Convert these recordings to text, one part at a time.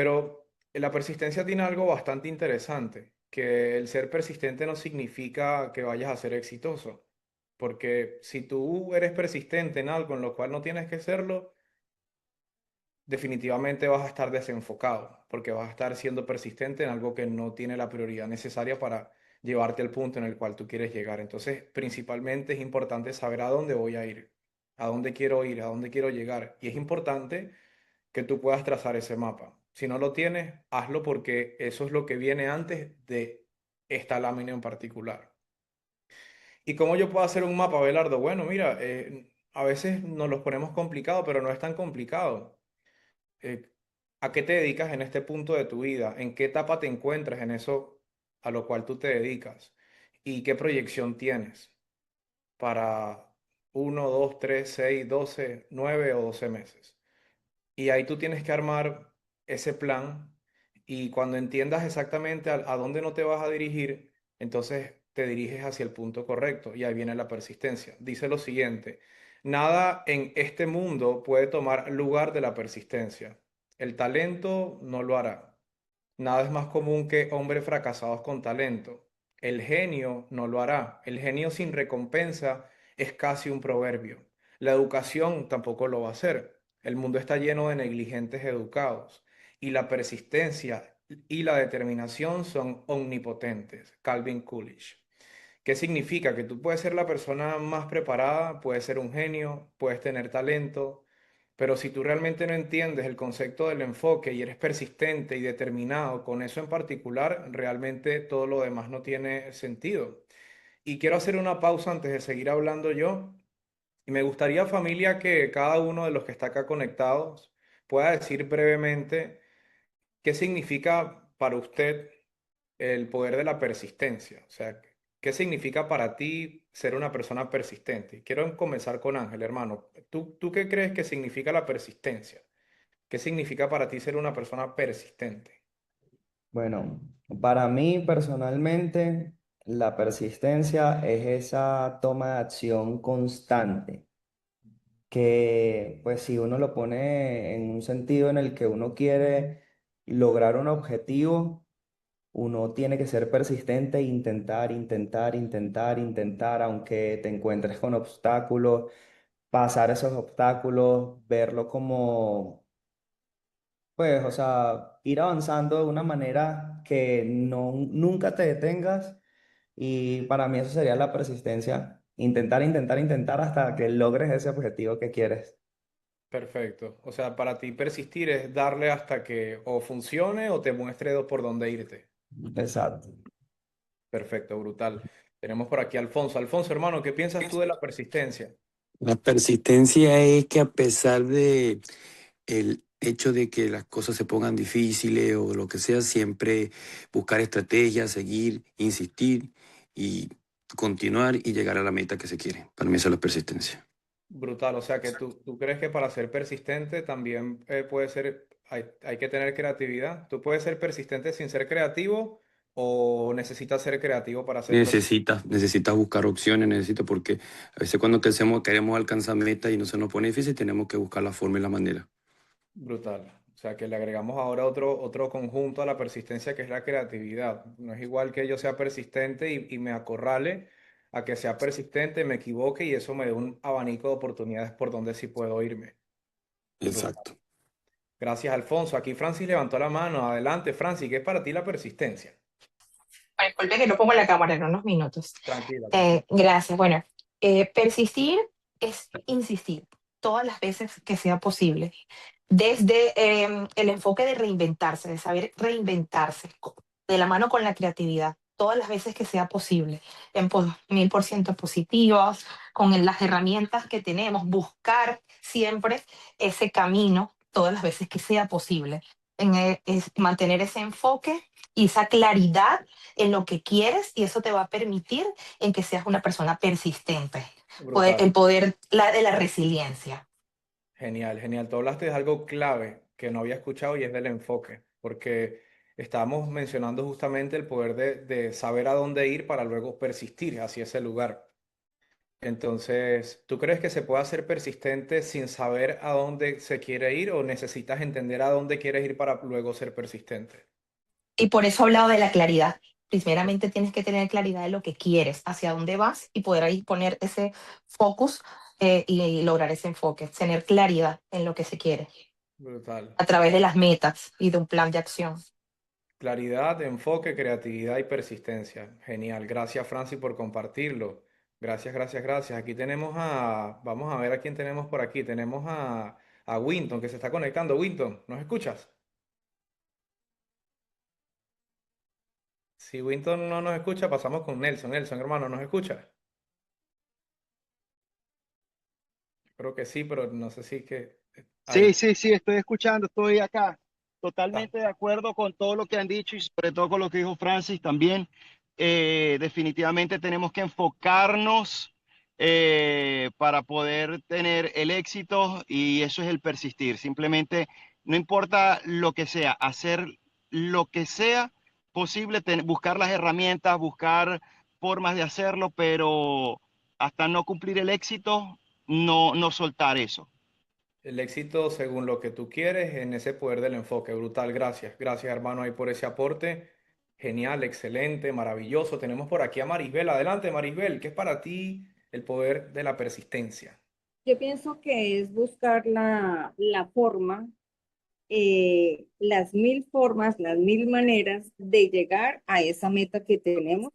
Pero la persistencia tiene algo bastante interesante, que el ser persistente no significa que vayas a ser exitoso, porque si tú eres persistente en algo en lo cual no tienes que serlo, definitivamente vas a estar desenfocado, porque vas a estar siendo persistente en algo que no tiene la prioridad necesaria para llevarte al punto en el cual tú quieres llegar. Entonces, principalmente es importante saber a dónde voy a ir, a dónde quiero ir, a dónde quiero llegar. Y es importante que tú puedas trazar ese mapa. Si no lo tienes, hazlo porque eso es lo que viene antes de esta lámina en particular. ¿Y cómo yo puedo hacer un mapa, Belardo? Bueno, mira, a veces nos los ponemos complicados, pero no es tan complicado. eh, ¿A qué te dedicas en este punto de tu vida? ¿En qué etapa te encuentras en eso a lo cual tú te dedicas? ¿Y qué proyección tienes para 1, 2, 3, 6, 12, 9 o 12 meses? Y ahí tú tienes que armar ese plan y cuando entiendas exactamente a dónde no te vas a dirigir, entonces te diriges hacia el punto correcto y ahí viene la persistencia. Dice lo siguiente, nada en este mundo puede tomar lugar de la persistencia. El talento no lo hará. Nada es más común que hombres fracasados con talento. El genio no lo hará. El genio sin recompensa es casi un proverbio. La educación tampoco lo va a hacer. El mundo está lleno de negligentes educados. Y la persistencia y la determinación son omnipotentes. Calvin Coolidge. ¿Qué significa? Que tú puedes ser la persona más preparada, puedes ser un genio, puedes tener talento, pero si tú realmente no entiendes el concepto del enfoque y eres persistente y determinado con eso en particular, realmente todo lo demás no tiene sentido. Y quiero hacer una pausa antes de seguir hablando yo. Y me gustaría, familia, que cada uno de los que está acá conectados pueda decir brevemente qué significa para usted el poder de la persistencia. O sea, ¿qué significa para ti ser una persona persistente? Quiero comenzar con Ángel, hermano. ¿Tú qué crees que significa la persistencia? ¿Qué significa para ti ser una persona persistente? Bueno, para mí personalmente, la persistencia es esa toma de acción constante, que pues si uno lo pone en un sentido en el que uno quiere lograr un objetivo, uno tiene que ser persistente e intentar, intentar, intentar, intentar, aunque te encuentres con obstáculos, pasar esos obstáculos, verlo como pues, o sea, ir avanzando de una manera que no, nunca te detengas y para mí eso sería la persistencia. Intentar, intentar, intentar hasta que logres ese objetivo que quieres. Perfecto. O sea, para ti persistir es darle hasta que o funcione o te muestre por dónde irte. Exacto. Perfecto, brutal. Tenemos por aquí a Alfonso. Alfonso, hermano, ¿qué piensas tú de la persistencia? La persistencia es que a pesar de el hecho de que las cosas se pongan difíciles o lo que sea, siempre buscar estrategias, seguir, insistir y continuar y llegar a la meta que se quiere. Para mí eso es la persistencia. Brutal. O sea, que tú crees que para ser persistente también puede ser, hay que tener creatividad. ¿Tú puedes ser persistente sin ser creativo o necesitas ser creativo para ser persistente? Necesitas buscar opciones, necesitas porque a veces cuando queremos alcanzar metas y no se nos pone difícil, tenemos que buscar la forma y la manera. Brutal. O sea, que le agregamos ahora otro conjunto a la persistencia que es la creatividad. No es igual que yo sea persistente y me acorrale a que sea persistente, me equivoque y eso me dé un abanico de oportunidades por donde sí puedo irme. Brutal. Exacto. Gracias, Alfonso. Aquí Francis levantó la mano. Adelante, Francis. ¿Qué es para ti la persistencia? Disculpe que lo pongo en la cámara en unos minutos. Tranquila, tranquila. Gracias. Bueno, persistir es insistir todas las veces que sea posible. Desde el enfoque de reinventarse, de saber reinventarse, de la mano con la creatividad, todas las veces que sea posible, en 1000% positivos, con las herramientas que tenemos, buscar siempre ese camino, todas las veces que sea posible. Es mantener ese enfoque y esa claridad en lo que quieres y eso te va a permitir en que seas una persona persistente. Brutal. El poder de la resiliencia. Genial, genial. Tú hablaste de algo clave que no había escuchado y es del enfoque, porque estábamos mencionando justamente el poder de saber a dónde ir para luego persistir hacia ese lugar. Entonces, ¿tú crees que se puede ser persistente sin saber a dónde se quiere ir o necesitas entender a dónde quieres ir para luego ser persistente? Y por eso he hablado de la claridad. Primeramente tienes que tener claridad de lo que quieres, hacia dónde vas y poder ahí poner ese focus y lograr ese enfoque, tener claridad en lo que se quiere Brutal. a través de las metas y de un plan de acción. Claridad, enfoque, creatividad y persistencia. Genial. Gracias, Francis, por compartirlo. Gracias, gracias, gracias. Aquí tenemos vamos a ver a quién tenemos por aquí. Tenemos a Winton que se está conectando. Winton, ¿nos escuchas? Si Winton no nos escucha, pasamos con Nelson. Nelson, hermano, ¿nos escucha? Creo que sí, pero no sé si que... Sí, Ahí sí, sí, estoy escuchando, estoy acá. está. Totalmente de acuerdo con todo lo que han dicho y sobre todo con lo que dijo Francis también. Definitivamente tenemos que enfocarnos para poder tener el éxito y eso es el persistir. Simplemente, no importa lo que sea, hacer lo que sea posible, buscar las herramientas, buscar formas de hacerlo, pero hasta no cumplir el éxito, no soltar eso. El éxito según lo que tú quieres en ese poder del enfoque. Brutal. Gracias. Gracias, hermano, ahí por ese aporte. Genial, excelente, maravilloso. Tenemos por aquí a Marisbel. Adelante, Marisbel. ¿Qué es para ti el poder de la persistencia? Yo pienso que es buscar la forma, las mil formas, las mil maneras de llegar a esa meta que tenemos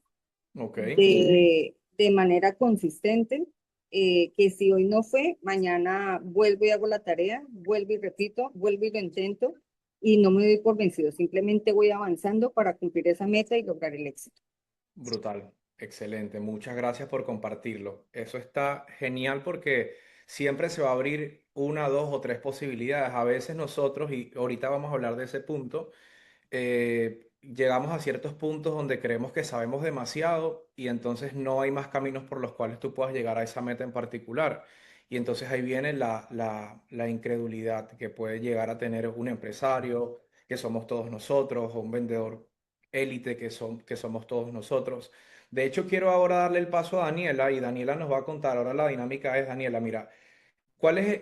Ok. de manera consistente, que si hoy no fue, mañana vuelvo y hago la tarea, vuelvo y repito, vuelvo y lo intento y no me doy por vencido, simplemente voy avanzando para cumplir esa meta y lograr el éxito. Brutal, excelente. Muchas gracias por compartirlo. Eso está genial porque siempre se va a abrir una, dos o tres posibilidades. A veces nosotros, y ahorita vamos a hablar de ese punto, llegamos a ciertos puntos donde creemos que sabemos demasiado y entonces no hay más caminos por los cuales tú puedas llegar a esa meta en particular. Y entonces ahí viene la incredulidad que puede llegar a tener un empresario, que somos todos nosotros, o un vendedor élite que somos todos nosotros. De hecho, quiero ahora darle el paso a Daniela y Daniela nos va a contar, ahora la dinámica es, Daniela, mira, ¿cuál es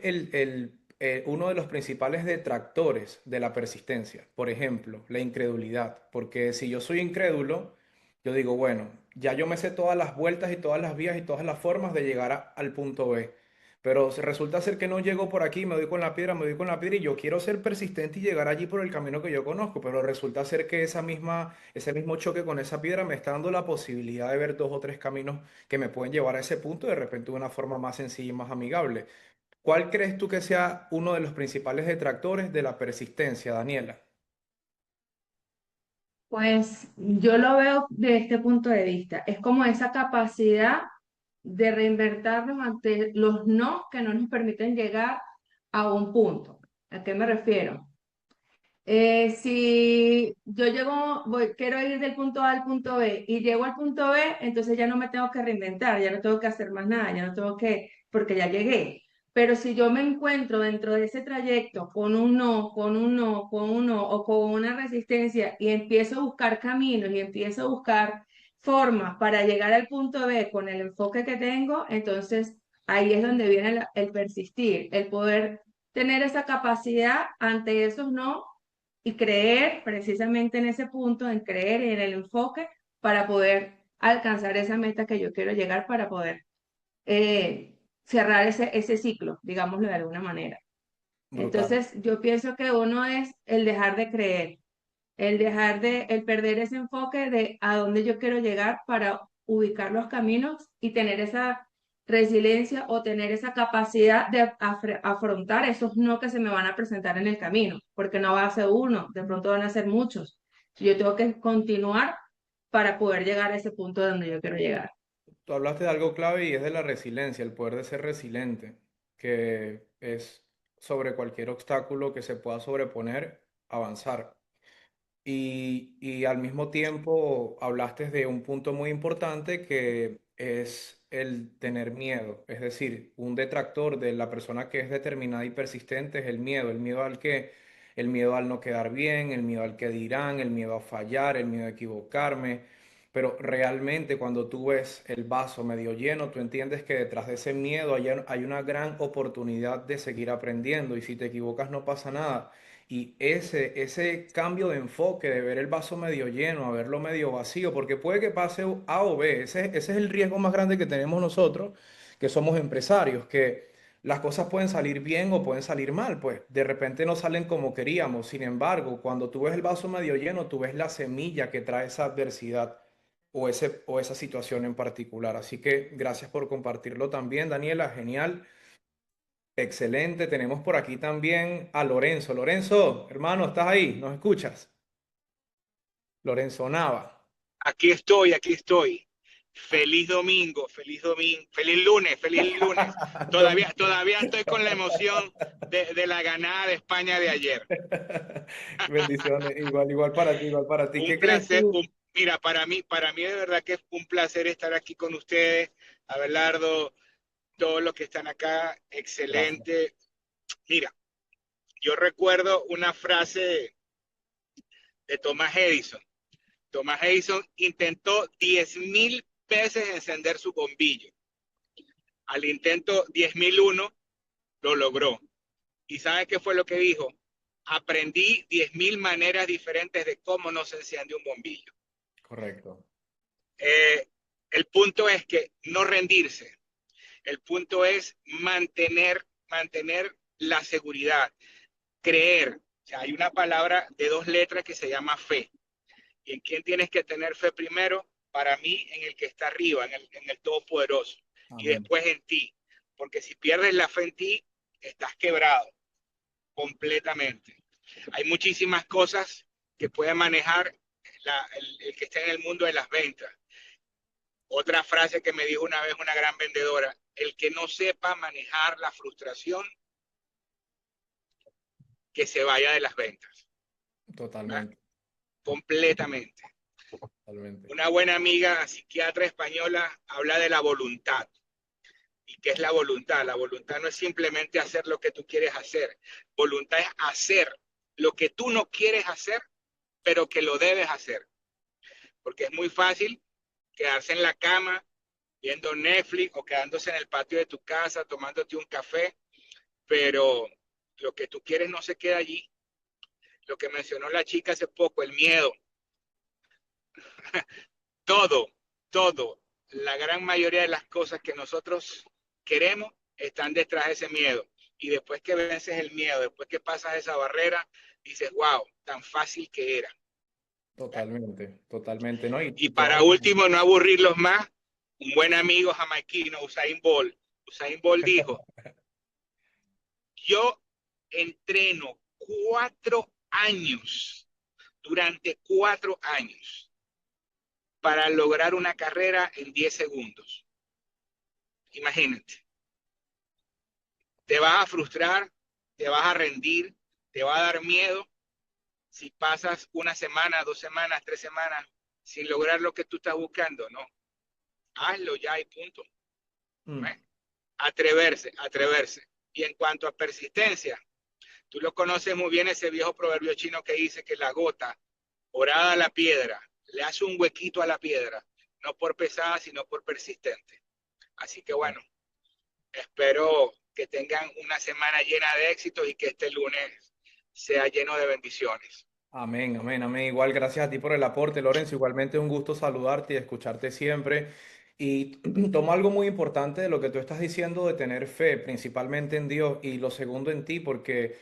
uno de los principales detractores de la persistencia? Por ejemplo, la incredulidad. Porque si yo soy incrédulo, yo digo, bueno, ya yo me sé todas las vueltas y todas las vías y todas las formas de llegar al punto B. Pero resulta ser que no llego por aquí, me doy con la piedra, me doy con la piedra y yo quiero ser persistente y llegar allí por el camino que yo conozco. Pero resulta ser que ese mismo choque con esa piedra me está dando la posibilidad de ver dos o tres caminos que me pueden llevar a ese punto de repente de una forma más sencilla y más amigable. ¿Cuál crees tú que sea uno de los principales detractores de la persistencia, Daniela? Pues yo lo veo de este punto de vista. Es como esa capacidad de reinvertirnos ante los no que no nos permiten llegar a un punto. ¿A qué me refiero? Si yo quiero ir del punto A al punto B y llego al punto B, entonces ya no me tengo que reinventar, ya no tengo que hacer más nada, ya no tengo que, porque ya llegué. Pero si yo me encuentro dentro de ese trayecto con un no, con un no, con un no o con una resistencia y empiezo a buscar caminos y empiezo a buscar formas para llegar al punto B con el enfoque que tengo, entonces ahí es donde viene el persistir, el poder tener esa capacidad ante esos no y creer precisamente en ese punto, en creer en el enfoque para poder alcanzar esa meta que yo quiero llegar para poder cerrar ese ciclo, digámoslo de alguna manera. Brutal. Entonces, yo pienso que uno es el dejar de creer, el perder ese enfoque de a dónde yo quiero llegar para ubicar los caminos y tener esa resiliencia o tener esa capacidad de afrontar esos no que se me van a presentar en el camino, porque no va a ser uno, de pronto van a ser muchos. Yo tengo que continuar para poder llegar a ese punto donde yo quiero llegar. Tú hablaste de algo clave y es de la resiliencia, el poder de ser resiliente, que es sobre cualquier obstáculo que se pueda sobreponer, avanzar. Y al mismo tiempo hablaste de un punto muy importante que es el tener miedo. Es decir, un detractor de la persona que es determinada y persistente es el miedo al que, el miedo al no quedar bien, el miedo al que dirán, el miedo a fallar, el miedo a equivocarme. pero realmente cuando tú ves el vaso medio lleno, tú entiendes que detrás de ese miedo hay una gran oportunidad de seguir aprendiendo y si te equivocas no pasa nada. Y ese cambio de enfoque, de ver el vaso medio lleno a verlo medio vacío, porque puede que pase A o B, ese es el riesgo más grande que tenemos nosotros, que somos empresarios, que las cosas pueden salir bien o pueden salir mal, pues de repente no salen como queríamos. Sin embargo, cuando tú ves el vaso medio lleno, tú ves la semilla que trae esa adversidad o esa situación en particular. Así que gracias por compartirlo también, Daniela, genial, excelente. Tenemos por aquí también a Lorenzo. Lorenzo, hermano, ¿estás ahí? ¿Nos escuchas? Lorenzo Nava. Aquí estoy, aquí estoy. Feliz domingo, feliz lunes, feliz lunes. Domingo. Todavía estoy con la emoción de la ganada de España de ayer. Bendiciones, igual para ti, igual para ti. Un ¿Qué crees placer, tú? mira, para mí de verdad que es un placer estar aquí con ustedes, Abelardo, todos los que están acá, Gracias. excelente. Mira, yo recuerdo una frase de Thomas Edison. Thomas Edison intentó 10.000 veces encender su bombillo. Al intento 10.001 lo logró. ¿Y sabe qué fue lo que dijo? Aprendí 10.000 maneras diferentes de cómo no se enciende un bombillo. Correcto. El punto es que no rendirse. El punto es mantener la seguridad, creer. O sea, hay una palabra de 2 letras que se llama fe. ¿Y en quién tienes que tener fe primero? Para mí, en el que está arriba, en el Todopoderoso. Y Amén. después en ti. Porque si pierdes la fe en ti, estás quebrado completamente. Hay muchísimas cosas que puede manejar el que está en el mundo de las ventas. Otra frase que me dijo una vez una gran vendedora, el que no sepa manejar la frustración, que se vaya de las ventas. ¿Verdad? Totalmente, Completamente. totalmente. Una buena amiga psiquiatra española habla de la voluntad. ¿Y qué es la voluntad? La voluntad no es simplemente hacer lo que tú quieres hacer. Voluntad es hacer lo que tú no quieres hacer, pero que lo debes hacer. Porque es muy fácil quedarse en la cama viendo Netflix o quedándose en el patio de tu casa tomándote un café, pero lo que tú quieres no se queda allí. Lo que mencionó la chica hace poco, el miedo, todo, todo, la gran mayoría de las cosas que nosotros queremos están detrás de ese miedo. Y después que vences el miedo, después que pasas esa barrera, dices, wow, tan fácil que era. Totalmente, totalmente, ¿no? Y Y te vas para último, no aburrirlos más, un buen amigo jamaiquino, Usain Bolt. Usain Bolt dijo, yo entreno 4 años, durante 4 años, para lograr una carrera en 10 segundos. Imagínate, te vas a frustrar, te vas a rendir, te va a dar miedo si pasas una semana, 2 semanas, 3 semanas sin lograr lo que tú estás buscando. No, hazlo ya y punto. Mm, ¿Eh? Atreverse, atreverse. Y en cuanto a persistencia, tú lo conoces muy bien ese viejo proverbio chino que dice que la gota orada a la piedra le hace un huequito a la piedra, no por pesada, sino por persistente. Así que bueno, espero que tengan una semana llena de éxitos y que este lunes sea lleno de bendiciones. Amén, amén, amén. Igual gracias a ti por el aporte, Lorenzo. Igualmente un gusto saludarte y escucharte siempre. Y tomo algo muy importante de lo que tú estás diciendo de tener fe, principalmente en Dios, y lo segundo en ti, porque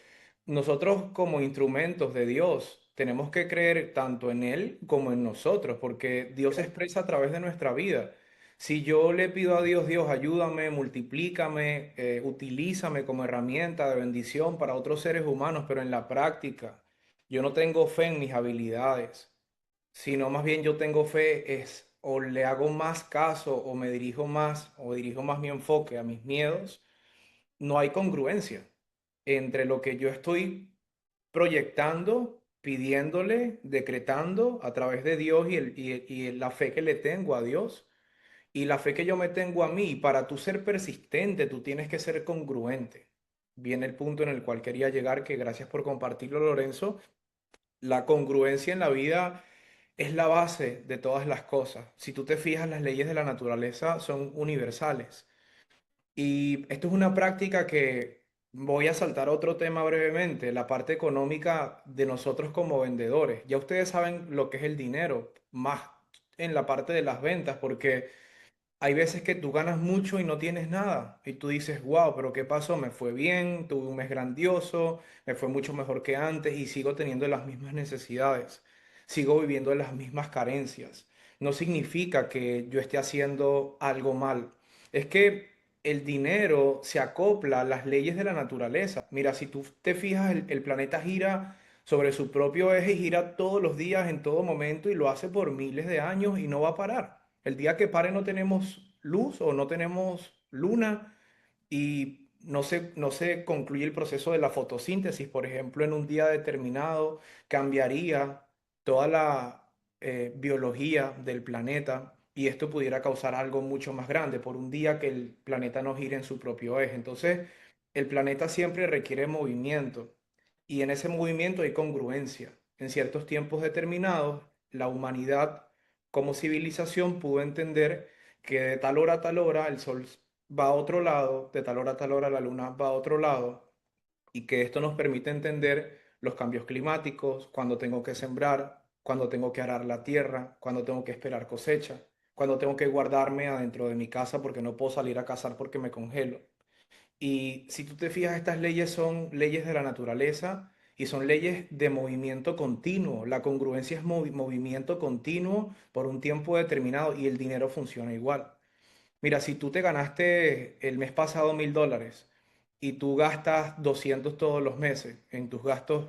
nosotros como instrumentos de Dios tenemos que creer tanto en Él como en nosotros, porque Dios se expresa a través de nuestra vida. Si yo le pido a Dios, Dios, ayúdame, multiplícame, utilízame como herramienta de bendición para otros seres humanos, pero en la práctica yo no tengo fe en mis habilidades, sino más bien yo tengo fe es o le hago más caso o me dirijo más o dirijo más mi enfoque a mis miedos. No hay congruencia entre lo que yo estoy proyectando, pidiéndole, decretando a través de Dios y la fe que le tengo a Dios y la fe que yo me tengo a mí. Para tú ser persistente, tú tienes que ser congruente. Viene el punto en el cual quería llegar, que gracias por compartirlo, Lorenzo. La congruencia en la vida es la base de todas las cosas. Si tú te fijas, las leyes de la naturaleza son universales. Y esto es una práctica que voy a saltar a otro tema brevemente, la parte económica de nosotros como vendedores. Ya ustedes saben lo que es el dinero, más en la parte de las ventas, porque hay veces que tú ganas mucho y no tienes nada. Y tú dices, wow, pero ¿qué pasó? Me fue bien, tuve un mes grandioso, me fue mucho mejor que antes y sigo teniendo las mismas necesidades. Sigo viviendo las mismas carencias. No significa que yo esté haciendo algo mal. Es que el dinero se acopla a las leyes de la naturaleza. Mira, si tú te fijas, el planeta gira sobre su propio eje y gira todos los días, en todo momento, y lo hace por miles de años y no va a parar. El día que pare no tenemos luz o no tenemos luna y no se concluye el proceso de la fotosíntesis, por ejemplo, en un día determinado, cambiaría toda la biología del planeta y esto pudiera causar algo mucho más grande por un día que el planeta no gire en su propio eje. Entonces, el planeta siempre requiere movimiento y en ese movimiento hay congruencia. En ciertos tiempos determinados, la humanidad como civilización pudo entender que de tal hora a tal hora el sol va a otro lado, de tal hora a tal hora la luna va a otro lado, y que esto nos permite entender los cambios climáticos, cuando tengo que sembrar, cuando tengo que arar la tierra, cuando tengo que esperar cosecha, cuando tengo que guardarme adentro de mi casa porque no puedo salir a cazar porque me congelo. Y si tú te fijas, estas leyes son leyes de la naturaleza y son leyes de movimiento continuo. La congruencia es movimiento continuo por un tiempo determinado y el dinero funciona igual. Mira, si tú te ganaste el mes pasado $1000 y tú gastas 200 todos los meses en tus gastos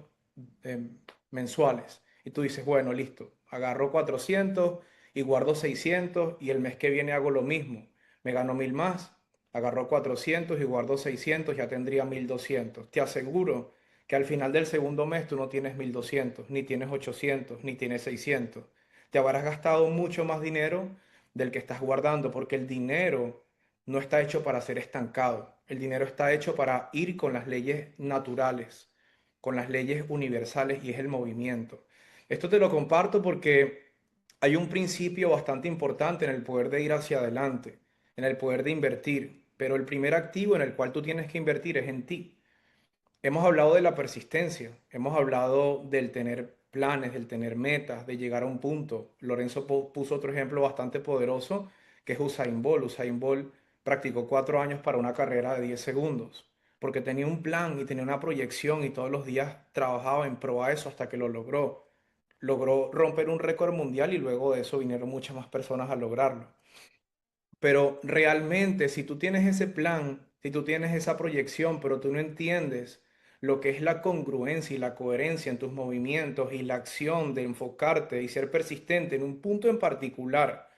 mensuales y tú dices, bueno, listo, agarro 400 y guardo 600 y el mes que viene hago lo mismo, me gano 1000 más, agarro 400 y guardo 600, ya tendría 1200. Te aseguro que al final del segundo mes tú no tienes 1200, ni tienes 800, ni tienes 600. Te habrás gastado mucho más dinero del que estás guardando, porque el dinero no está hecho para ser estancado. El dinero está hecho para ir con las leyes naturales, con las leyes universales y es el movimiento. Esto te lo comparto porque hay un principio bastante importante en el poder de ir hacia adelante, en el poder de invertir, pero el primer activo en el cual tú tienes que invertir es en ti. Hemos hablado de la persistencia, hemos hablado del tener planes, del tener metas, de llegar a un punto. Lorenzo puso otro ejemplo bastante poderoso, que es Usain Bolt. Usain Bolt practicó 4 años para una carrera de 10 segundos, porque tenía un plan y tenía una proyección y todos los días trabajaba en pro a eso hasta que lo logró. Logró romper un récord mundial y luego de eso vinieron muchas más personas a lograrlo. Pero realmente, si tú tienes ese plan, si tú tienes esa proyección, pero tú no entiendes lo que es la congruencia y la coherencia en tus movimientos y la acción de enfocarte y ser persistente en un punto en particular,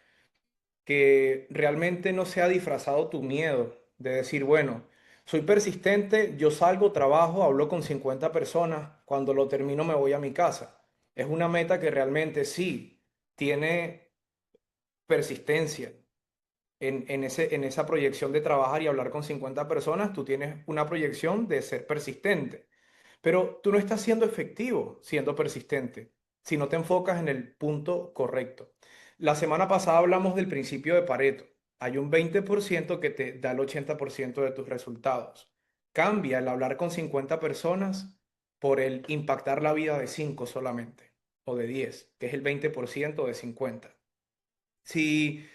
que realmente no sea disfrazado tu miedo de decir, bueno, soy persistente, yo salgo, trabajo, hablo con 50 personas, cuando lo termino me voy a mi casa. Es una meta que realmente sí tiene persistencia en esa proyección de trabajar y hablar con 50 personas, tú tienes una proyección de ser persistente, pero tú no estás siendo efectivo siendo persistente si no te enfocas en el punto correcto. La semana pasada hablamos del principio de Pareto. Hay un 20% que te da el 80% de tus resultados. Cambia el hablar con 50 personas por el impactar la vida de 5 solamente, o de 10, que es el 20% de 50. Si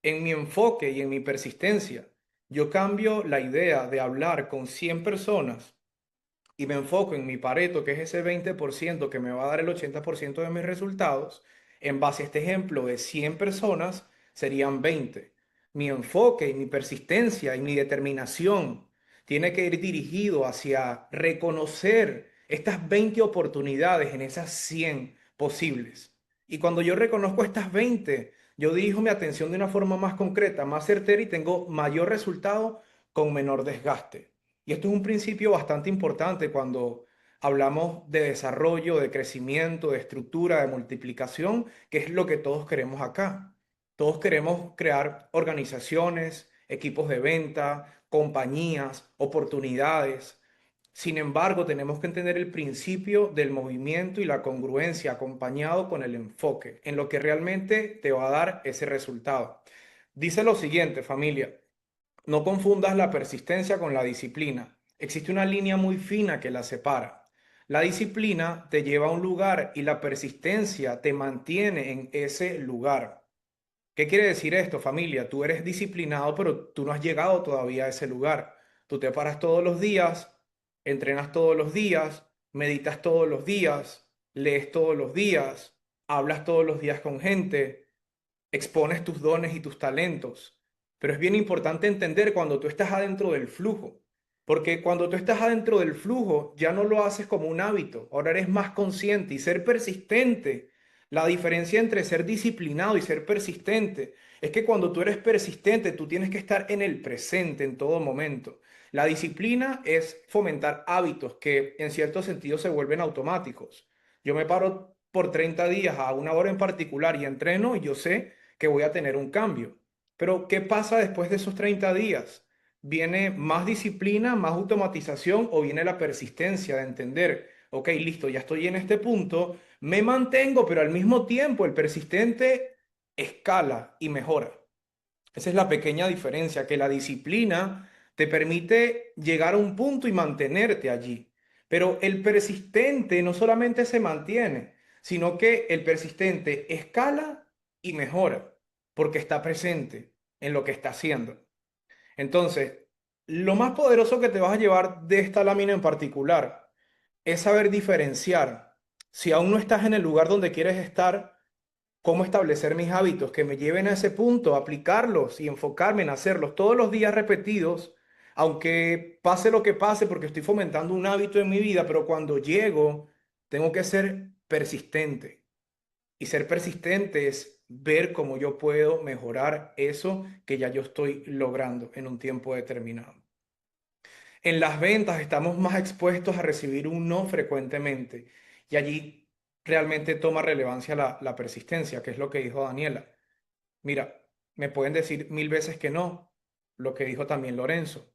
en mi enfoque y en mi persistencia yo cambio la idea de hablar con 100 personas y me enfoco en mi Pareto, que es ese 20% que me va a dar el 80% de mis resultados, en base a este ejemplo de 100 personas serían 20. Mi enfoque y mi persistencia y mi determinación tiene que ir dirigido hacia reconocer estas 20 oportunidades en esas 100 posibles. Y cuando yo reconozco estas 20, yo dirijo mi atención de una forma más concreta, más certera y tengo mayor resultado con menor desgaste. Y esto es un principio bastante importante cuando hablamos de desarrollo, de crecimiento, de estructura, de multiplicación, que es lo que todos queremos acá. Todos queremos crear organizaciones, equipos de venta, compañías, oportunidades. Sin embargo, tenemos que entender el principio del movimiento y la congruencia acompañado con el enfoque en lo que realmente te va a dar ese resultado. Dice lo siguiente, familia, no confundas la persistencia con la disciplina. Existe una línea muy fina que la separa. La disciplina te lleva a un lugar y la persistencia te mantiene en ese lugar. ¿Qué quiere decir esto, familia? Tú eres disciplinado, pero tú no has llegado todavía a ese lugar. Tú te paras todos los días, entrenas todos los días, meditas todos los días, lees todos los días, hablas todos los días con gente, expones tus dones y tus talentos. Pero es bien importante entender cuando tú estás adentro del flujo, porque cuando tú estás adentro del flujo ya no lo haces como un hábito, ahora eres más consciente y ser persistente. La diferencia entre ser disciplinado y ser persistente es que cuando tú eres persistente, tú tienes que estar en el presente en todo momento. La disciplina es fomentar hábitos que en cierto sentido se vuelven automáticos. Yo me paro por 30 días a una hora en particular y entreno y yo sé que voy a tener un cambio. Pero ¿qué pasa después de esos 30 días? ¿Viene más disciplina, más automatización o viene la persistencia de entender, ok, listo, ya estoy en este punto, me mantengo, pero al mismo tiempo el persistente escala y mejora? Esa es la pequeña diferencia, que la disciplina te permite llegar a un punto y mantenerte allí. Pero el persistente no solamente se mantiene, sino que el persistente escala y mejora, porque está presente en lo que está haciendo. Entonces, lo más poderoso que te vas a llevar de esta lámina en particular es saber diferenciar. Si aún no estás en el lugar donde quieres estar, cómo establecer mis hábitos que me lleven a ese punto, aplicarlos y enfocarme en hacerlos todos los días repetidos, aunque pase lo que pase, porque estoy fomentando un hábito en mi vida, pero cuando llego, tengo que ser persistente. Y ser persistente es ver cómo yo puedo mejorar eso que ya yo estoy logrando en un tiempo determinado. En las ventas estamos más expuestos a recibir un no frecuentemente y allí realmente toma relevancia la persistencia, que es lo que dijo Daniela. Mira, me pueden decir 1000 veces que no, lo que dijo también Lorenzo.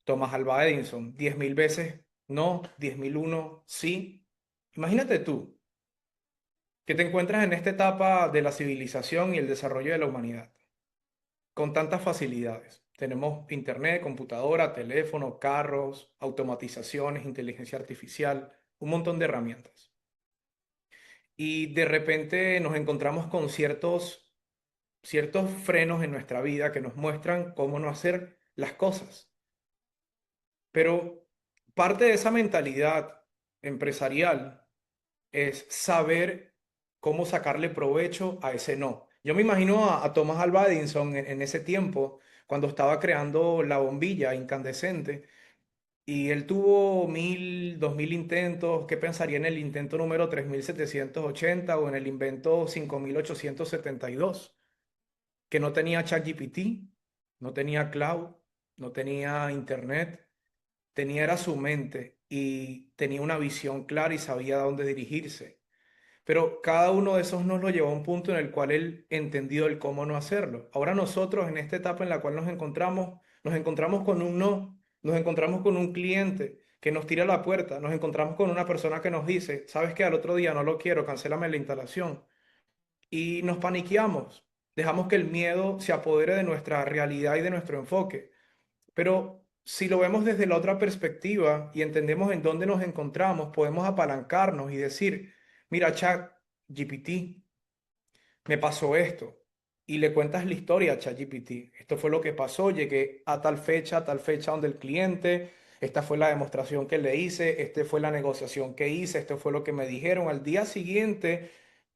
Thomas Alva Edison, 10.000 veces no, 10.001 sí. Imagínate tú que te encuentras en esta etapa de la civilización y el desarrollo de la humanidad con tantas facilidades. Tenemos internet, computadora, teléfono, carros, automatizaciones, inteligencia artificial, un montón de herramientas. Y de repente nos encontramos con ciertos frenos en nuestra vida que nos muestran cómo no hacer las cosas. Pero parte de esa mentalidad empresarial es saber cómo sacarle provecho a ese no. Yo me imagino a Thomas Alva Edison en ese tiempo, cuando estaba creando la bombilla incandescente, y él tuvo 1000, 2000 intentos. ¿Qué pensaría en el intento número 3780 o en el invento 5872? Que no tenía ChatGPT, no tenía cloud, no tenía internet, tenía era su mente y tenía una visión clara y sabía a dónde dirigirse. Pero cada uno de esos nos lo llevó a un punto en el cual él entendió el cómo no hacerlo. Ahora nosotros, en esta etapa en la cual nos encontramos con un no, nos encontramos con un cliente que nos tira la puerta, nos encontramos con una persona que nos dice, sabes que al otro día no lo quiero, cancélame la instalación. Y nos paniqueamos, dejamos que el miedo se apodere de nuestra realidad y de nuestro enfoque. Pero si lo vemos desde la otra perspectiva y entendemos en dónde nos encontramos, podemos apalancarnos y decir, mira, chat GPT, me pasó esto. Y le cuentas la historia a ChatGPT. Esto fue lo que pasó, llegué a tal fecha donde el cliente, esta fue la demostración que le hice, esta fue la negociación que hice, esto fue lo que me dijeron. Al día siguiente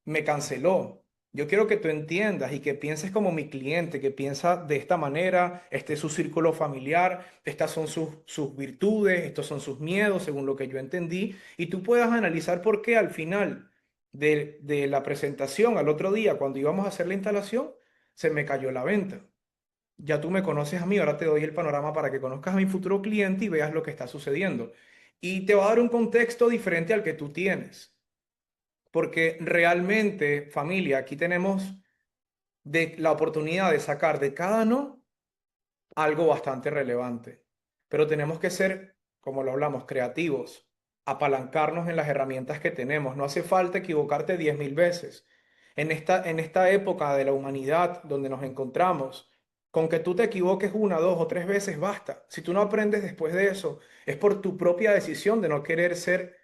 me canceló. Yo quiero que tú entiendas y que pienses como mi cliente, que piensa de esta manera, este es su círculo familiar, estas son sus virtudes, estos son sus miedos, según lo que yo entendí, y tú puedas analizar por qué al final de la presentación, al otro día, cuando íbamos a hacer la instalación, se me cayó la venta. Ya tú me conoces a mí, ahora te doy el panorama para que conozcas a mi futuro cliente y veas lo que está sucediendo. Y te va a dar un contexto diferente al que tú tienes. Porque realmente, familia, aquí tenemos la oportunidad de sacar de cada no algo bastante relevante. Pero tenemos que ser como lo hablamos, creativos, apalancarnos en las herramientas que tenemos. No hace falta equivocarte 10.000 veces. En esta época de la humanidad donde nos encontramos, con que tú te equivoques una, dos o tres veces basta. Si tú no aprendes después de eso, es por tu propia decisión de no querer ser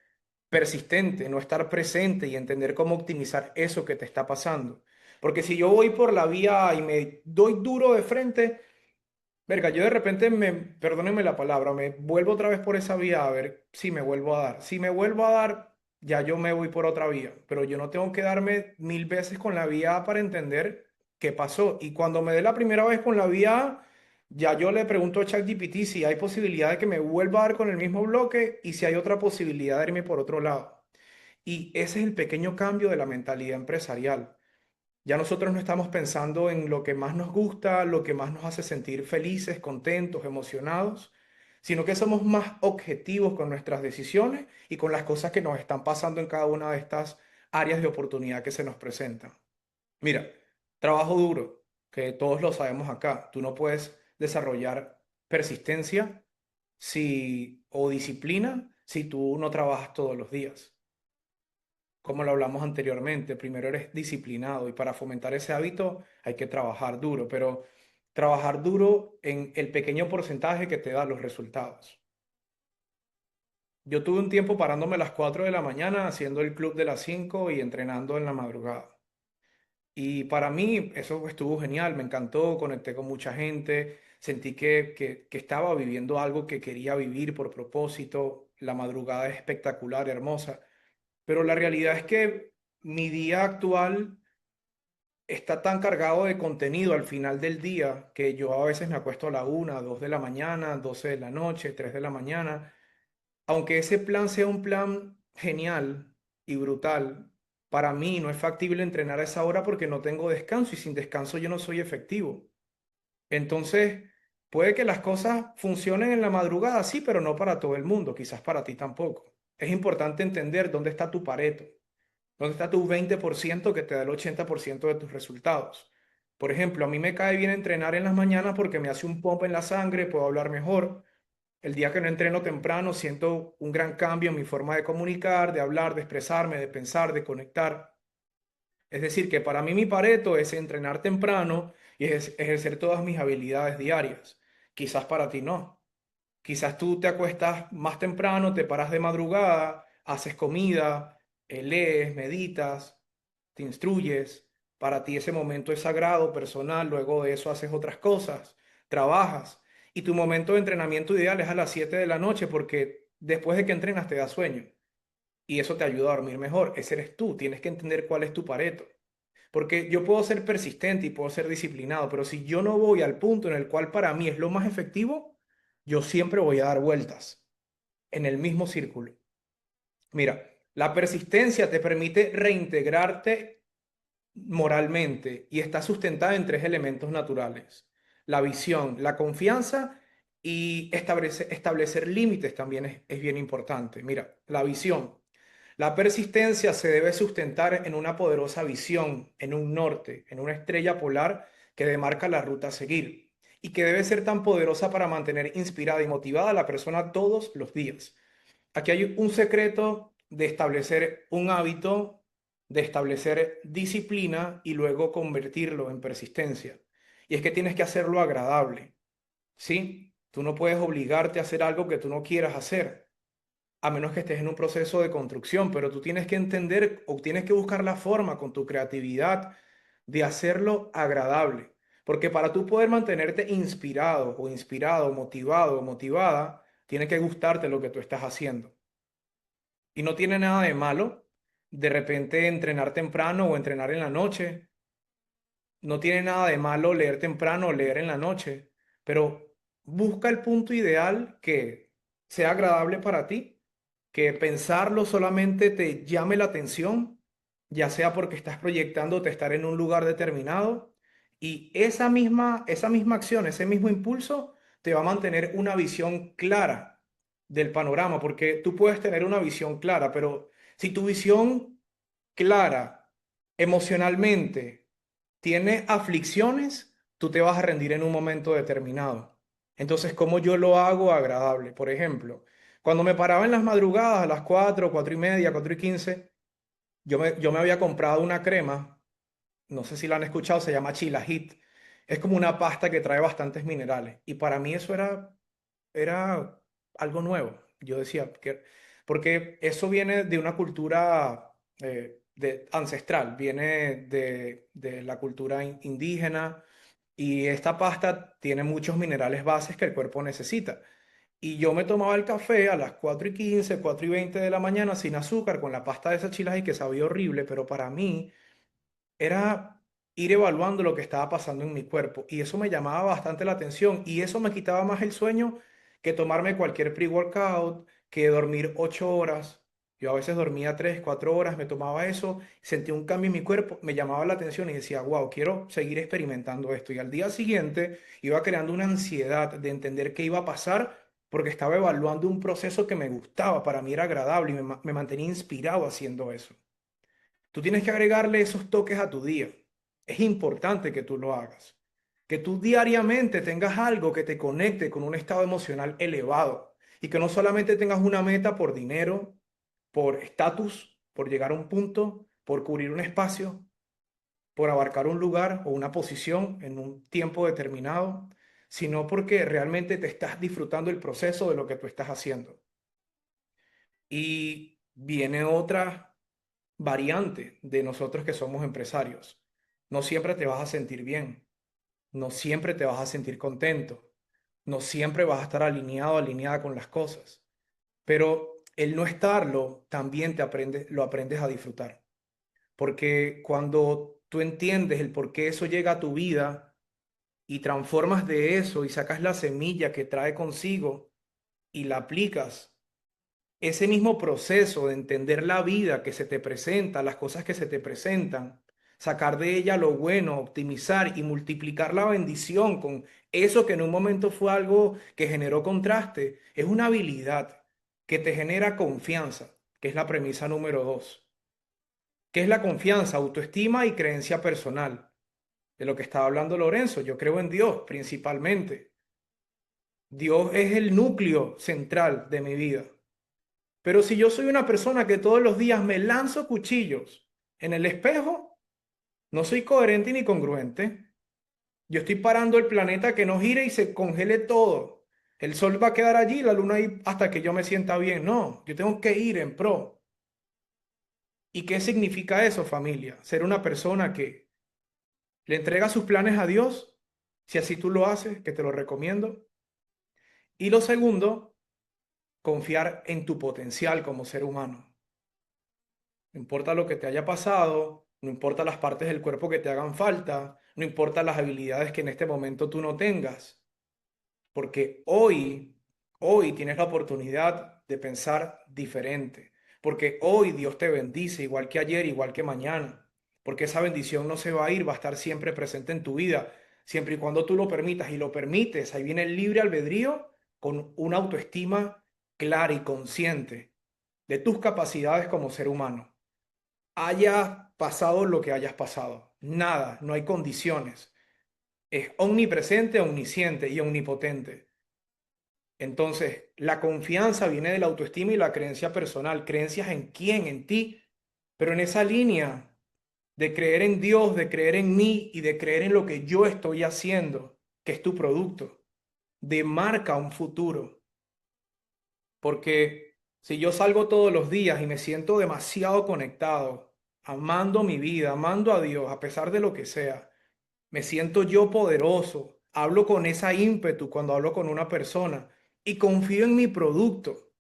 persistente, no estar presente y entender cómo optimizar eso que te está pasando. Porque si yo voy por la vía y me doy duro de frente, verga, yo de repente perdónenme la palabra, me vuelvo otra vez por esa vía a ver si me vuelvo a dar. Si me vuelvo a dar, ya yo me voy por otra vía, pero yo no tengo que darme 1.000 veces con la vía A para entender qué pasó. Y cuando me dé la primera vez con la vía A, ya yo le pregunto a ChatGPT si hay posibilidad de que me vuelva a dar con el mismo bloque y si hay otra posibilidad de irme por otro lado. Y ese es el pequeño cambio de la mentalidad empresarial. Ya nosotros no estamos pensando en lo que más nos gusta, lo que más nos hace sentir felices, contentos, emocionados, sino que somos más objetivos con nuestras decisiones y con las cosas que nos están pasando en cada una de estas áreas de oportunidad que se nos presentan. Mira, trabajo duro, que todos lo sabemos acá. Tú no puedes desarrollar persistencia o disciplina si tú no trabajas todos los días. Como lo hablamos anteriormente, primero eres disciplinado y para fomentar ese hábito hay que trabajar duro, pero trabajar duro en el pequeño porcentaje que te da los resultados. Yo tuve un tiempo parándome a las 4 de la mañana haciendo el club de las 5 y entrenando en la madrugada. Y para mí eso estuvo genial, me encantó, conecté con mucha gente, sentí que estaba viviendo algo que quería vivir por propósito. La madrugada es espectacular, hermosa. Pero la realidad es que mi día actual está tan cargado de contenido al final del día que yo a veces me acuesto a la 1, 2 de la mañana, 12 de la noche, 3 de la mañana. Aunque ese plan sea un plan genial y brutal, para mí no es factible entrenar a esa hora porque no tengo descanso y sin descanso yo no soy efectivo. Entonces, puede que las cosas funcionen en la madrugada, sí, pero no para todo el mundo, quizás para ti tampoco. Es importante entender dónde está tu Pareto. ¿Dónde está tu 20% que te da el 80% de tus resultados? Por ejemplo, a mí me cae bien entrenar en las mañanas porque me hace un pump en la sangre, puedo hablar mejor. El día que no entreno temprano siento un gran cambio en mi forma de comunicar, de hablar, de expresarme, de pensar, de conectar. Es decir, que para mí mi Pareto es entrenar temprano y es ejercer todas mis habilidades diarias. Quizás para ti no. Quizás tú te acuestas más temprano, te paras de madrugada, haces comida, lees, meditas, te instruyes. Para ti ese momento es sagrado, personal, luego de eso haces otras cosas, trabajas. Y tu momento de entrenamiento ideal es a las 7 de la noche porque después de que entrenas te da sueño. Y eso te ayuda a dormir mejor. Ese eres tú, tienes que entender cuál es tu Pareto. Porque yo puedo ser persistente y puedo ser disciplinado, pero si yo no voy al punto en el cual para mí es lo más efectivo, yo siempre voy a dar vueltas en el mismo círculo. Mira, la persistencia te permite reintegrarte moralmente y está sustentada en tres elementos naturales: la visión, la confianza y establecer límites también es bien importante. Mira, la visión. La persistencia se debe sustentar en una poderosa visión, en un norte, en una estrella polar que demarca la ruta a seguir y que debe ser tan poderosa para mantener inspirada y motivada a la persona todos los días. Aquí hay un secreto de establecer un hábito, de establecer disciplina y luego convertirlo en persistencia. Y es que tienes que hacerlo agradable, ¿sí? Tú no puedes obligarte a hacer algo que tú no quieras hacer a menos que estés en un proceso de construcción, pero tú tienes que entender o tienes que buscar la forma con tu creatividad de hacerlo agradable. Porque para tú poder mantenerte inspirado, motivado o motivada, tiene que gustarte lo que tú estás haciendo. Y no tiene nada de malo de repente entrenar temprano o entrenar en la noche. No tiene nada de malo leer temprano o leer en la noche, pero busca el punto ideal que sea agradable para ti, que pensarlo solamente te llame la atención, ya sea porque estás proyectándote estar en un lugar determinado y esa misma acción, ese mismo impulso te va a mantener una visión clara del panorama, porque tú puedes tener una visión clara, pero si tu visión clara emocionalmente tiene aflicciones, tú te vas a rendir en un momento determinado. Entonces, ¿cómo yo lo hago agradable? Por ejemplo, Cuando me paraba en las madrugadas, a las 4, 4:30, 4:15, yo me había comprado una crema, no sé si la han escuchado, se llama Chilajit. Es como una pasta que trae bastantes minerales. Y para mí eso era algo nuevo. Yo decía, porque eso viene de una cultura ancestral, viene de la cultura indígena, y esta pasta tiene muchos minerales bases que el cuerpo necesita. Y yo me tomaba el café a las 4:15, 4:20 de la mañana sin azúcar, con la pasta de esa Chilajit que sabía horrible, pero para mí era ir evaluando lo que estaba pasando en mi cuerpo, y eso me llamaba bastante la atención, y eso me quitaba más el sueño que tomarme cualquier pre-workout, que dormir 8 horas. Yo a veces dormía 3, 4 horas, me tomaba eso, sentía un cambio en mi cuerpo, me llamaba la atención y decía, wow, quiero seguir experimentando esto. Y al día siguiente iba creando una ansiedad de entender qué iba a pasar, porque estaba evaluando un proceso que me gustaba, para mí era agradable, y me mantenía inspirado haciendo eso. Tú tienes que agregarle esos toques a tu día. Es importante que tú lo hagas. Que tú diariamente tengas algo que te conecte con un estado emocional elevado, y que no solamente tengas una meta por dinero, por estatus, por llegar a un punto, por cubrir un espacio, por abarcar un lugar o una posición en un tiempo determinado, sino porque realmente te estás disfrutando el proceso de lo que tú estás haciendo. Y viene otra variante de nosotros que somos empresarios. No siempre te vas a sentir bien, no siempre te vas a sentir contento, no siempre vas a estar alineado, alineada con las cosas, pero el no estarlo también lo aprendes a disfrutar, porque cuando tú entiendes el por qué eso llega a tu vida y transformas de eso y sacas la semilla que trae consigo y la aplicas, ese mismo proceso de entender la vida que se te presenta, las cosas que se te presentan, sacar de ella lo bueno, optimizar y multiplicar la bendición con eso que en un momento fue algo que generó contraste, es una habilidad que te genera confianza, que es la premisa número 2. ¿Qué es la confianza? Autoestima y creencia personal. De lo que estaba hablando Lorenzo, yo creo en Dios principalmente. Dios es el núcleo central de mi vida. Pero si yo soy una persona que todos los días me lanzo cuchillos en el espejo, no soy coherente ni congruente. Yo estoy parando el planeta que no gire y se congele todo. El sol va a quedar allí, la luna ahí hasta que yo me sienta bien. No, yo tengo que ir en pro. ¿Y qué significa eso, familia? Ser una persona que le entrega sus planes a Dios, si así tú lo haces, que te lo recomiendo. Y lo segundo, confiar en tu potencial como ser humano. No importa lo que te haya pasado, no importa las partes del cuerpo que te hagan falta, no importa las habilidades que en este momento tú no tengas, porque hoy tienes la oportunidad de pensar diferente, porque hoy Dios te bendice igual que ayer, igual que mañana, porque esa bendición no se va a ir, va a estar siempre presente en tu vida, siempre y cuando tú lo permitas, y lo permites. Ahí viene el libre albedrío con una autoestima clara y consciente de tus capacidades como ser humano. Haya pasado lo que hayas pasado. Nada, no hay condiciones. Es omnipresente, omnisciente y omnipotente. Entonces, la confianza viene de la autoestima y la creencia personal. ¿Creencias en quién? En ti. Pero en esa línea de creer en Dios, de creer en mí y de creer en lo que yo estoy haciendo, que es tu producto, demarca un futuro. Porque si yo salgo todos los días y me siento demasiado conectado, amando mi vida, amando a Dios, a pesar de lo que sea, me siento yo poderoso, hablo con esa ímpetu cuando hablo con una persona y confío en mi producto.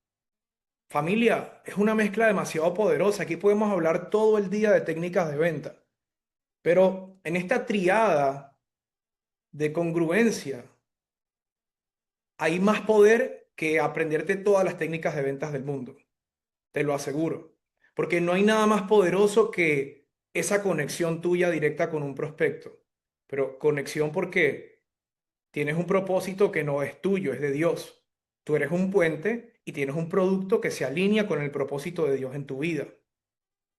Familia, es una mezcla demasiado poderosa. Aquí podemos hablar todo el día de técnicas de venta, pero en esta triada de congruencia hay más poder que aprenderte todas las técnicas de ventas del mundo. Te lo aseguro, porque no hay nada más poderoso que esa conexión tuya directa con un prospecto. Pero conexión porque tienes un propósito que no es tuyo, es de Dios. Tú eres un puente y tienes un producto que se alinea con el propósito de Dios en tu vida.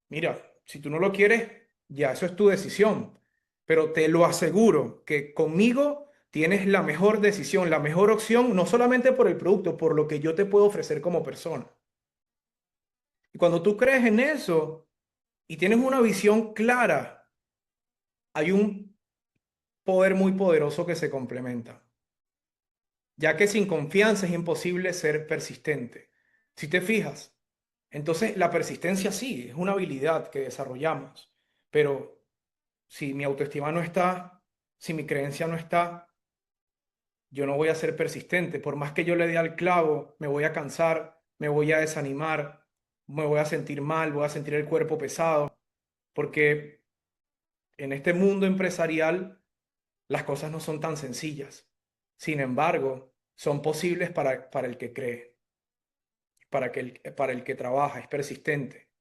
Mira, si tú no lo quieres, ya eso es tu decisión, pero te lo aseguro que conmigo tienes la mejor decisión, la mejor opción, no solamente por el producto, por lo que yo te puedo ofrecer como persona. Y cuando tú crees en eso y tienes una visión clara, hay un poder muy poderoso que se complementa, ya que sin confianza es imposible ser persistente. Si te fijas, entonces la persistencia sí, es una habilidad que desarrollamos, pero si mi autoestima no está, si mi creencia no está, yo no voy a ser persistente. Por más que yo le dé al clavo, me voy a cansar, me voy a desanimar, me voy a sentir mal, voy a sentir el cuerpo pesado, porque en este mundo empresarial las cosas no son tan sencillas. Sin embargo, son posibles para el que cree, para el que trabaja, es persistente.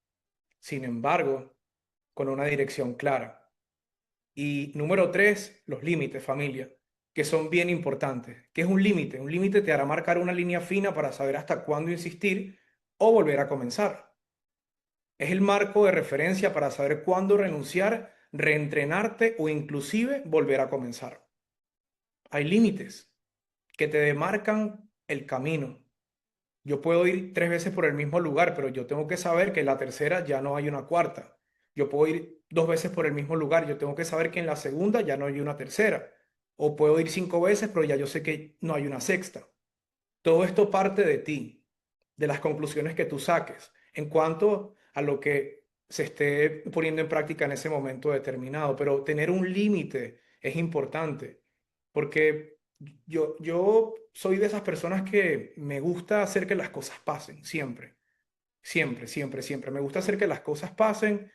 Sin embargo, con una dirección clara. Y número 3, los límites, familia, que son bien importantes. ¿Qué es un límite? Un límite te hará marcar una línea fina para saber hasta cuándo insistir o volver a comenzar. Es el marco de referencia para saber cuándo renunciar, reentrenarte o inclusive volver a comenzar. Hay límites que te demarcan el camino. Yo puedo ir 3 veces por el mismo lugar, pero yo tengo que saber que en la tercera ya no hay una cuarta. Yo puedo ir 2 veces por el mismo lugar, yo tengo que saber que en la segunda ya no hay una tercera. O puedo ir 5 veces, pero ya yo sé que no hay una sexta. Todo esto parte de ti, de las conclusiones que tú saques en cuanto a lo que se esté poniendo en práctica en ese momento determinado. Pero tener un límite es importante, porque yo soy de esas personas que me gusta hacer que las cosas pasen, siempre, siempre, siempre, siempre. Me gusta hacer que las cosas pasen,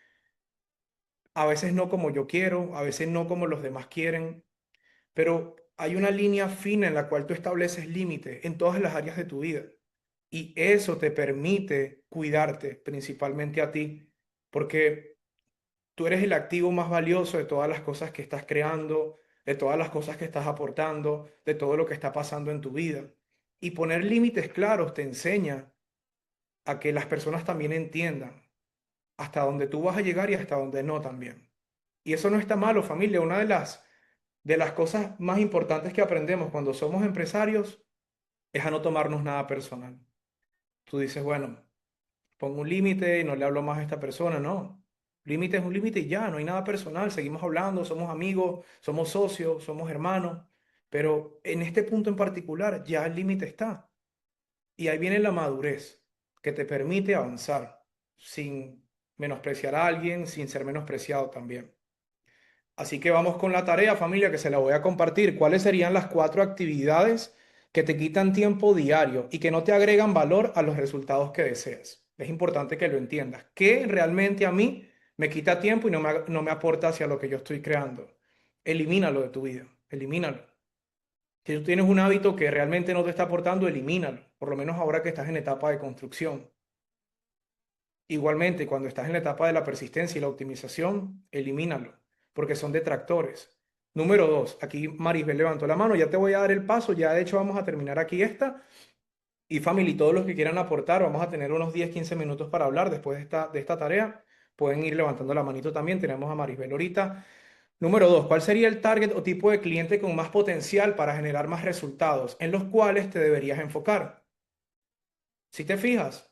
a veces no como yo quiero, a veces no como los demás quieren, pero hay una línea fina en la cual tú estableces límites en todas las áreas de tu vida. Y eso te permite cuidarte principalmente a ti, porque tú eres el activo más valioso de todas las cosas que estás creando, de todas las cosas que estás aportando, de todo lo que está pasando en tu vida. Y poner límites claros te enseña a que las personas también entiendan hasta dónde tú vas a llegar y hasta dónde no también. Y eso no está malo, familia. Una de las cosas más importantes que aprendemos cuando somos empresarios es a no tomarnos nada personal. Tú dices, bueno, pongo un límite y no le hablo más a esta persona, no. Límite es un límite y ya, no hay nada personal, seguimos hablando, somos amigos, somos socios, somos hermanos, pero en este punto en particular ya el límite está. Y ahí viene la madurez que te permite avanzar sin menospreciar a alguien, sin ser menospreciado también. Así que vamos con la tarea, familia, que se la voy a compartir. ¿Cuáles serían las 4 actividades que te quitan tiempo diario y que no te agregan valor a los resultados que deseas? Es importante que lo entiendas. ¿Qué realmente a mí me quita tiempo y no me aporta hacia lo que yo estoy creando? Elimínalo de tu vida, elimínalo. Si tú tienes un hábito que realmente no te está aportando, elimínalo, por lo menos ahora que estás en etapa de construcción. Igualmente, cuando estás en la etapa de la persistencia y la optimización, elimínalo, porque son detractores. Número 2, aquí Marisbel levantó la mano, ya te voy a dar el paso, ya de hecho vamos a terminar aquí esta. Y family, todos los que quieran aportar, vamos a tener unos 10-15 minutos para hablar después de esta tarea. Pueden ir levantando la manito también, tenemos a Marisbel ahorita. Número 2, ¿cuál sería el target o tipo de cliente con más potencial para generar más resultados en los cuales te deberías enfocar? Si te fijas,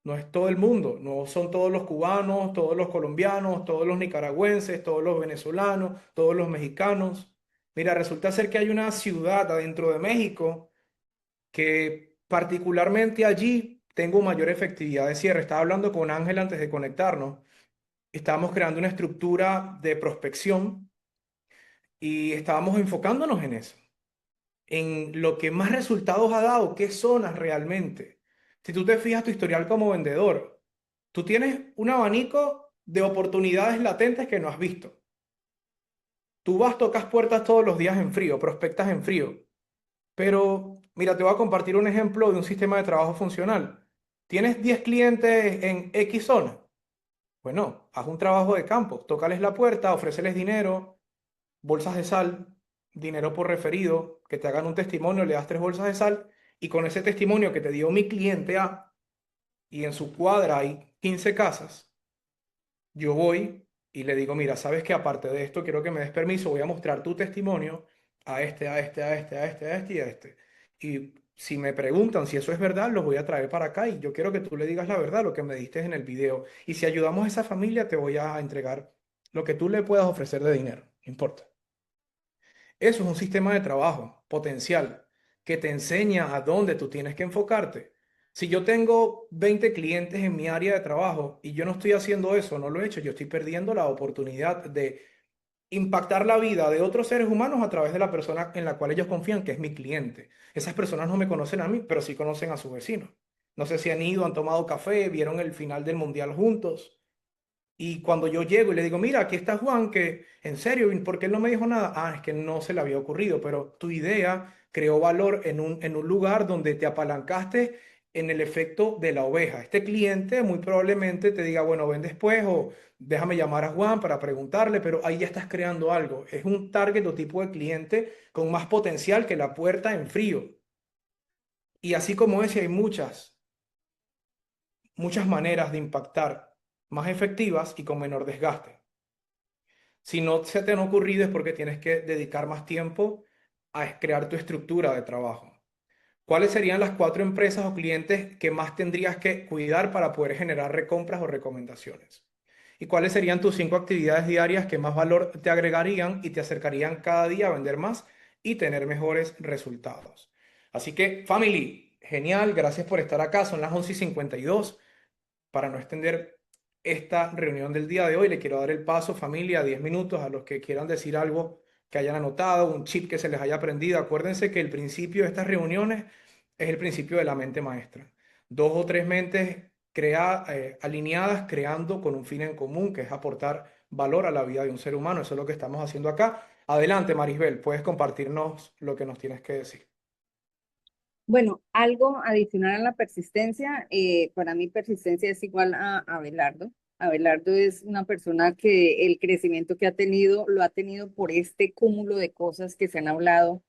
no es todo el mundo, no son todos los cubanos, todos los colombianos, todos los nicaragüenses, todos los venezolanos, todos los mexicanos. Mira, resulta ser que hay una ciudad adentro de México que particularmente allí tengo mayor efectividad de cierre. Estaba hablando con Ángel antes de conectarnos. Estábamos creando una estructura de prospección y estábamos enfocándonos en eso, en lo que más resultados ha dado, qué zonas realmente. Si tú te fijas tu historial como vendedor, tú tienes un abanico de oportunidades latentes que no has visto. Tú vas, tocas puertas todos los días en frío, prospectas en frío. Pero mira, te voy a compartir un ejemplo de un sistema de trabajo funcional. Tienes 10 clientes en X zona. Bueno, haz un trabajo de campo, tócales la puerta, ofréceles dinero, bolsas de sal, dinero por referido, que te hagan un testimonio, le das 3 bolsas de sal y con ese testimonio que te dio mi cliente A y en su cuadra hay 15 casas, yo voy y le digo, mira, sabes que aparte de esto quiero que me des permiso, voy a mostrar tu testimonio a este, a este, a este, a este, a este y a este. Y si me preguntan si eso es verdad, los voy a traer para acá y yo quiero que tú le digas la verdad, lo que me diste en el video. Y si ayudamos a esa familia, te voy a entregar lo que tú le puedas ofrecer de dinero, no importa. Eso es un sistema de trabajo potencial que te enseña a dónde tú tienes que enfocarte. Si yo tengo 20 clientes en mi área de trabajo y yo no estoy haciendo eso, no lo he hecho, yo estoy perdiendo la oportunidad de impactar la vida de otros seres humanos a través de la persona en la cual ellos confían, que es mi cliente. Esas personas no me conocen a mí, pero sí conocen a su vecino. No sé si han ido, han tomado café, vieron el final del mundial juntos. Y cuando yo llego y le digo, mira, aquí está Juan, que en serio, ¿y por qué él no me dijo nada? Ah, es que no se le había ocurrido, pero tu idea creó valor en un lugar donde te apalancaste en el efecto de la oveja. Este cliente muy probablemente te diga, bueno, ven después o déjame llamar a Juan para preguntarle, pero ahí ya estás creando algo. Es un target o tipo de cliente con más potencial que la puerta en frío. Y así como ese hay muchas maneras de impactar más efectivas y con menor desgaste. Si no se te han ocurrido es porque tienes que dedicar más tiempo a crear tu estructura de trabajo. ¿Cuáles serían las 4 empresas o clientes que más tendrías que cuidar para poder generar recompras o recomendaciones? ¿Y cuáles serían tus 5 actividades diarias que más valor te agregarían y te acercarían cada día a vender más y tener mejores resultados? Así que, family, genial, gracias por estar acá. Son las 11:52. Para no extender esta reunión del día de hoy, le quiero dar el paso, familia, 10 minutos a los que quieran decir algo que hayan anotado, un chip que se les haya aprendido. Acuérdense que el principio de estas reuniones es el principio de la mente maestra. 2 o 3 mentes alineadas, creando con un fin en común, que es aportar valor a la vida de un ser humano. Eso es lo que estamos haciendo acá. Adelante, Marisbel, puedes compartirnos lo que nos tienes que decir. Bueno, algo adicional a la persistencia, para mí persistencia es igual a Abelardo. Abelardo es una persona que el crecimiento que ha tenido lo ha tenido por este cúmulo de cosas que se han hablado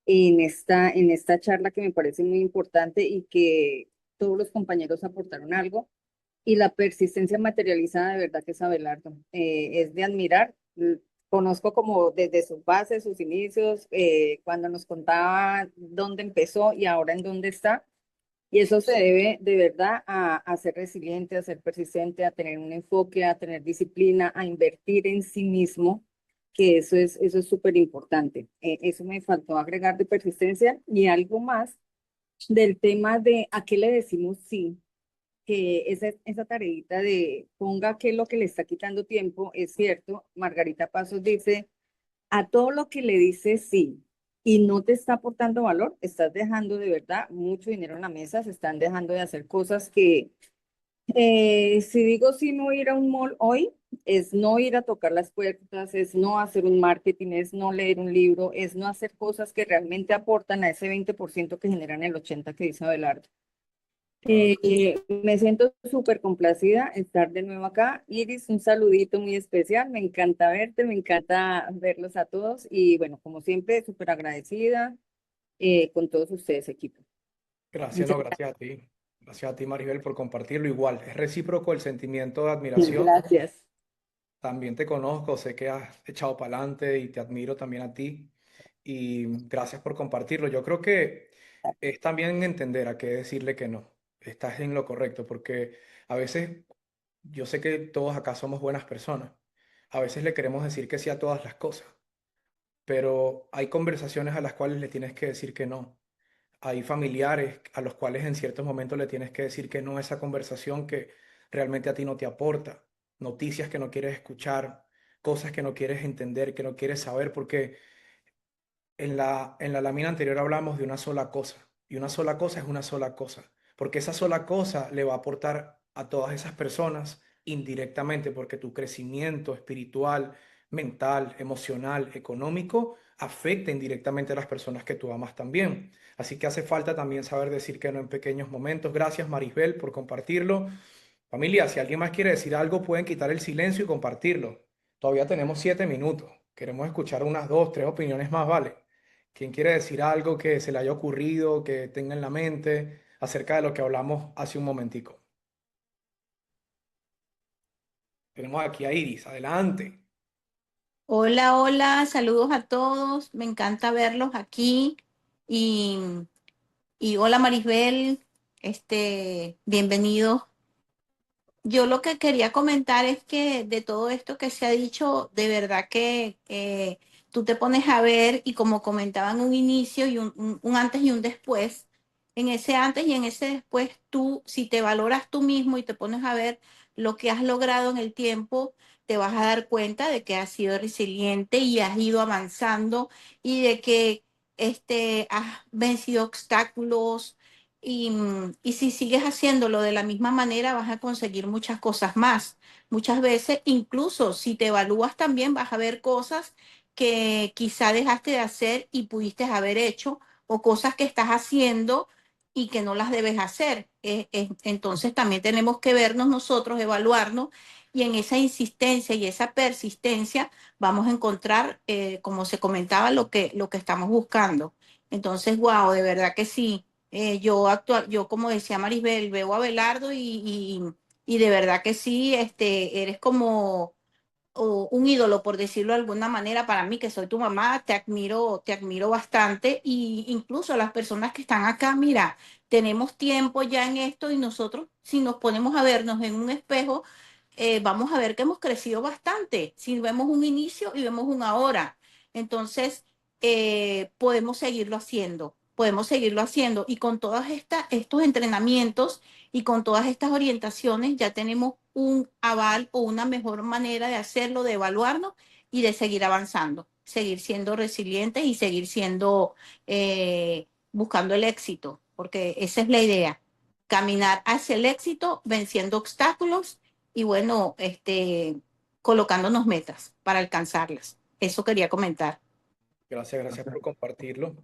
en esta charla que me parece muy importante y que todos los compañeros aportaron algo. Y la persistencia materializada de verdad que es Abelardo. Es de admirar. Conozco como desde sus bases, sus inicios, cuando nos contaba dónde empezó y ahora en dónde está. Y eso se debe de verdad a ser resiliente, a ser persistente, a tener un enfoque, a tener disciplina, a invertir en sí mismo, que eso es súper importante. Eso me faltó agregar de persistencia y algo más del tema de a qué le decimos sí, que esa tareita de ponga qué es lo que le está quitando tiempo, es cierto. Margarita Pasos dice, a todo lo que le dices sí y no te está aportando valor, estás dejando de verdad mucho dinero en la mesa, se están dejando de hacer cosas que, si digo sí, no ir a un mall hoy, es no ir a tocar las puertas, es no hacer un marketing, es no leer un libro, es no hacer cosas que realmente aportan a ese 20% que generan el 80% que dice Abelardo. Claro. Me siento súper complacida estar de nuevo acá. Iris, un saludito muy especial. Me encanta verte, me encanta verlos a todos y bueno, como siempre, súper agradecida con todos ustedes, equipo. Gracias, Muchas no, gracias a ti. Gracias a ti, Maribel, por compartirlo. Igual, es recíproco el sentimiento de gracias. admiración. Gracias. También te conozco, sé que has echado para adelante y te admiro también a ti. Y gracias por compartirlo. Yo creo que es también entender a qué decirle que no. Estás en lo correcto, porque a veces yo sé que todos acá somos buenas personas. A veces le queremos decir que sí a todas las cosas, pero hay conversaciones a las cuales le tienes que decir que no. Hay familiares a los cuales en ciertos momentos le tienes que decir que no a esa conversación que realmente a ti no te aporta, noticias que no quieres escuchar, cosas que no quieres entender, que no quieres saber, porque en la lámina anterior hablamos de una sola cosa, y una sola cosa es una sola cosa, porque esa sola cosa le va a aportar a todas esas personas indirectamente, porque tu crecimiento espiritual, mental, emocional, económico, afecta indirectamente a las personas que tú amas también. Así que hace falta también saber decir que no en pequeños momentos. Gracias, Marisbel, por compartirlo. Familia, si alguien más quiere decir algo, pueden quitar el silencio y compartirlo. Todavía tenemos 7 minutos. Queremos escuchar unas 2, 3 opiniones más, ¿vale? ¿Quién quiere decir algo que se le haya ocurrido, que tenga en la mente acerca de lo que hablamos hace un momentico? Tenemos aquí a Iris, adelante. Hola, hola, saludos a todos. Me encanta verlos aquí. Y, y hola Marisbel, bienvenido. Yo lo que quería comentar es que de todo esto que se ha dicho, de verdad que tú te pones a ver y como comentaba en un inicio y un antes y un después, en ese antes y en ese después, tú, si te valoras tú mismo y te pones a ver lo que has logrado en el tiempo, te vas a dar cuenta de que has sido resiliente y has ido avanzando y de que has vencido obstáculos y si sigues haciéndolo de la misma manera, vas a conseguir muchas cosas más. Muchas veces, incluso si te evalúas también, vas a ver cosas que quizá dejaste de hacer y pudiste haber hecho, o cosas que estás haciendo y que no las debes hacer. Entonces también tenemos que vernos nosotros, evaluarnos, y en esa insistencia y esa persistencia vamos a encontrar, como se comentaba, lo que estamos buscando. Entonces, wow, de verdad que sí. Yo como decía Marisbel, veo a Belardo y de verdad que sí, eres como un ídolo, por decirlo de alguna manera, para mí, que soy tu mamá, te admiro bastante, y incluso las personas que están acá, mira, tenemos tiempo ya en esto y nosotros, si nos ponemos a vernos en un espejo, vamos a ver que hemos crecido bastante, si vemos un inicio y vemos un ahora. Entonces, podemos seguirlo haciendo y con todos estos entrenamientos y con todas estas orientaciones ya tenemos un aval o una mejor manera de hacerlo, de evaluarnos y de seguir avanzando, seguir siendo resilientes y seguir siendo, buscando el éxito, porque esa es la idea, caminar hacia el éxito, venciendo obstáculos y bueno, colocándonos metas para alcanzarlas. Eso quería comentar. Gracias por compartirlo.